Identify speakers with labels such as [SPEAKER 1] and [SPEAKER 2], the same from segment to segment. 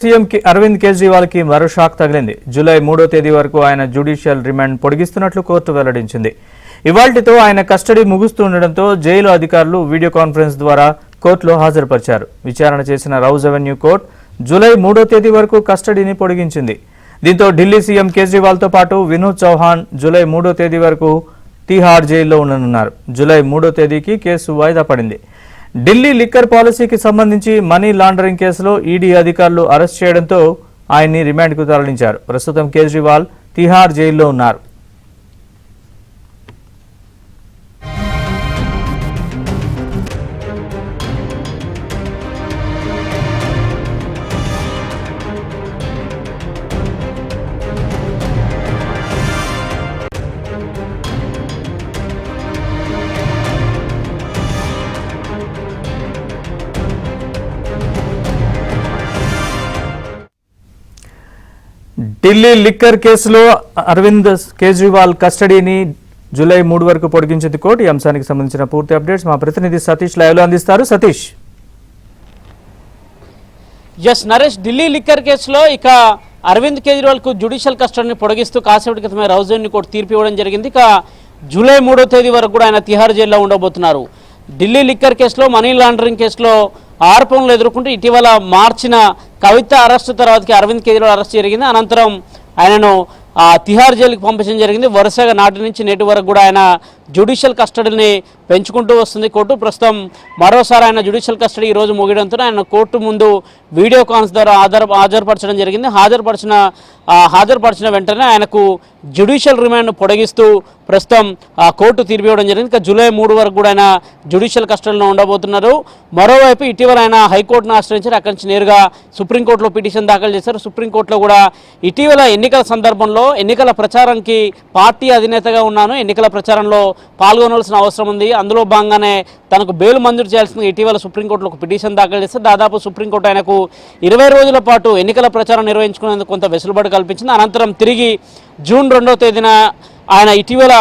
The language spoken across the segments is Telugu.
[SPEAKER 1] సీఎం అరవింద్ కేజ్రీవాల్ కి మరో షాక్ తగిలింది. జూలై 3వ తేదీ వరకు ఆయన జ్యుడిషియల్ రిమాండ్ పొడిగిస్తున్నట్లు కోర్టు వెల్లడించింది. ఇవాల్టితో ఆయన కస్టడీ ముగుస్తుండటంతో జైలు అధికారులు వీడియో కాన్ఫరెన్స్ ద్వారా కోర్టులో హాజరుపరిచారు. విచారణ చేసిన రౌజ్ అవెన్యూ కోర్టు జూలై 3వ తేదీ వరకు కస్టడీని పొడిగించింది. దీంతో ఢిల్లీ సీఎం కేజ్రీవాల్ తో పాటు వినోద్ చౌహాన్ జూలై 3వ తేదీ వరకు తిహార్ జైల్లో ఉండనున్నారు. జూలై 3వ తేదీకి కేసు వాయిదా పడింది. ఢిల్లీ లిక్కర్ పాలసీకి సంబంధించి మనీ లాండరింగ్ కేసులో ఈడీ అధికారులు అరెస్ట్ చేయడంతో ఆయన్ని రిమాండ్కు తరలించారు. ప్రస్తుతం కేజ్రీవాల్ తిహార్ జైల్లో ఉన్నారు. ఢిల్లీ లిక్కర్ కేసులో అరవింద్ కేజ్రీవాల్ కస్టడీని జూలై 3 వరకు పొడిగించింది కోర్టు. ఈ అంశానికి సంబంధించిన పూర్తి అప్డేట్స్ మా ప్రతినిధి సతీష్ లైవ్ లో అందిస్తారు. సతీష్.
[SPEAKER 2] ఎస్ నరేష్, ఢిల్లీ లిక్కర్ కేసులో ఇక అరవింద్ కేజ్రీవాల్ కు జ్యుడిషియల్ కస్టడీని పొడిగిస్తూ కాసేపటి క్రితమే రౌజ్ అవెన్యూ కోర్టు తీర్పు ఇవ్వడం జరిగింది. ఇక జూలై 3వ తేదీ వరకు కూడా ఆయన తిహార్ జైల్లో ఉండబోతున్నారు. ఢిల్లీ లిక్కర్ కేసులో మనీ లాండరింగ్ కేసులో ఆరోపణలు ఎదుర్కొంటూ ఇటీవల మార్చిన కవిత అరెస్టు తర్వాతకి అరవింద్ కేజ్రీవాల్ అరెస్ట్ జరిగింది. అనంతరం ఆయనను తిహార్ జైలుకి పంపించడం జరిగింది. వరుసగా నాటి నుంచి నేటి వరకు కూడా ఆయన జ్యుడిషియల్ కస్టడీని పెంచుకుంటూ వస్తుంది కోర్టు. ప్రస్తుతం మరోసారి ఆయన జ్యుడిషియల్ కస్టడీ ఈ రోజు ముగియడంతో ఆయన కోర్టు ముందు వీడియో కాన్స్ ద్వారా హాజరుపరచడం జరిగింది. హాజరుపరిచిన వెంటనే ఆయనకు జ్యుడిషియల్ రిమాండ్ను పొడిగిస్తూ ప్రస్తుతం కోర్టు తీర్పు ఇవ్వడం జరిగింది. ఇక జూలై 3 వరకు కూడా ఆయన జ్యుడిషియల్ కస్టడీలో ఉండబోతున్నారు. మరోవైపు ఇటీవల ఆయన హైకోర్టును ఆశ్రయించారు. అక్కడి నుంచి నేరుగా సుప్రీంకోర్టులో పిటిషన్ దాఖలు చేశారు. సుప్రీంకోర్టులో కూడా ఇటీవల ఎన్నికల సందర్భంలో ఎన్నికల ప్రచారానికి పార్టీ అధినేతగా ఉన్నాను, ఎన్నికల ప్రచారంలో పాల్గొనవలసిన అవసరం ఉంది, అందులో భాగంగానే తనకు బెయిల్ మంజూరు చేయాల్సింది ఇటీవల సుప్రీంకోర్టులో ఒక పిటిషన్ దాఖలు చేస్తే దాదాపు సుప్రీంకోర్టు ఆయనకు 20 రోజుల పాటు ఎన్నికల ప్రచారం నిర్వహించుకునేందుకు కొంత వెసులుబాటు కల్పించింది. అనంతరం తిరిగి జూన్ 2వ తేదీన ఆయన ఇటీవల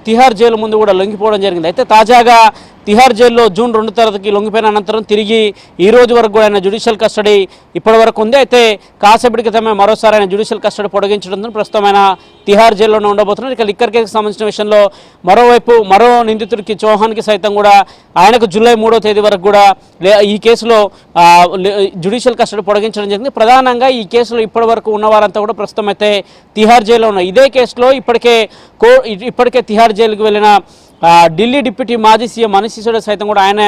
[SPEAKER 2] తిహార్ జైలు ముందు కూడా లొంగిపోవడం జరిగింది. అయితే తాజాగా తిహార్ జైల్లో జూన్ 2 తేదీకి లొంగిపోయిన అనంతరం తిరిగి ఈ రోజు వరకు కూడా ఆయన జ్యుడిషియల్ కస్టడీ ఇప్పటి వరకు ఉంది. అయితే కాసేపటి క్రితమే మరోసారి ఆయన జ్యుడిషియల్ కస్టడీ పొడిగించడంతో ప్రస్తుతం ఆయన తిహార్ జైల్లోనే ఉండబోతున్నారు. ఇక లిక్కర్ కేసుకు సంబంధించిన విషయంలో మరోవైపు మరో నిందితుడికి చౌహాన్కి సైతం కూడా ఆయనకు జూలై 3వ తేదీ వరకు కూడా ఈ కేసులో జ్యుడిషియల్ కస్టడీ పొడిగించడం జరిగింది. ప్రధానంగా ఈ కేసులో ఇప్పటి వరకు ఉన్న వారంతా కూడా ప్రస్తుతం అయితే తిహార్ జైల్లో ఉన్నారు. ఇదే కేసులో ఇప్పటికే తిహార్ జైలుకు వెళ్ళిన ఢిల్లీ డిప్యూటీ మాజీ సీఎం మనీష్ సిసోడియా సైతం కూడా ఆయన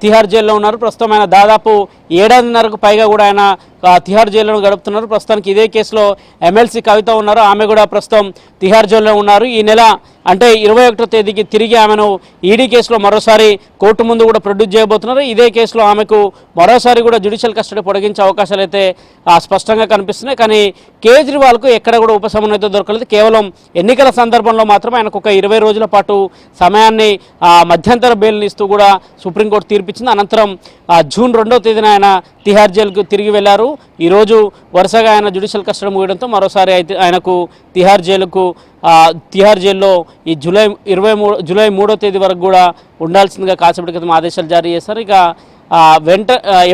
[SPEAKER 2] తిహార్ జైల్లో ఉన్నారు. ప్రస్తుతం ఆయన దాదాపు 7.5 పైగా కూడా ఆయన తిహార్ జైల్లో గడుపుతున్నారు. ప్రస్తుతానికి ఇదే కేసులో ఎమ్మెల్సీ కవిత ఉన్నారు, ఆమె కూడా ప్రస్తుతం తిహార్ జైల్లో ఉన్నారు. ఈ నెల అంటే 21వ తేదీకి తిరిగి ఆమెను ఈడీ కేసులో మరోసారి కోర్టు ముందు కూడా ప్రొడ్యూస్ చేయబోతున్నారు. ఇదే కేసులో ఆమెకు మరోసారి కూడా జ్యుడిషియల్ కస్టడీ పొడిగించే అవకాశాలు అయితే స్పష్టంగా కనిపిస్తున్నాయి. కానీ కేజ్రీవాల్కు ఎక్కడ కూడా ఉపశమనం అయితే దొరకలేదు. కేవలం ఎన్నికల సందర్భంలో మాత్రమే ఆయనకు ఒక 20 రోజుల పాటు సమయాన్ని మధ్యంతర బెయిల్ని ఇస్తూ కూడా సుప్రీంకోర్టు తీర్పిచ్చింది. అనంతరం జూన్ 2వ తేదీన ఆయన తిహార్ జైలుకు తిరిగి వెళ్లారు. ఈరోజు వరుసగా ఆయన జ్యుడిషియల్ కస్టడీ ముగియడంతో మరోసారి అయితే ఆయనకు తిహార్ జైల్లో ఈ జూలై 3వ తేదీ వరకు కూడా ఉండాల్సిందిగా కాసేపటి క్రితం ఆదేశాలు జారీ చేశారు. ఇక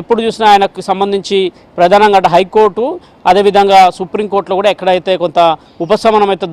[SPEAKER 2] ఎప్పుడు చూసినా ఆయనకు సంబంధించి ప్రధానంగా హైకోర్టు అదేవిధంగా సుప్రీంకోర్టులో కూడా ఎక్కడైతే కొంత ఉపశమనం అయితే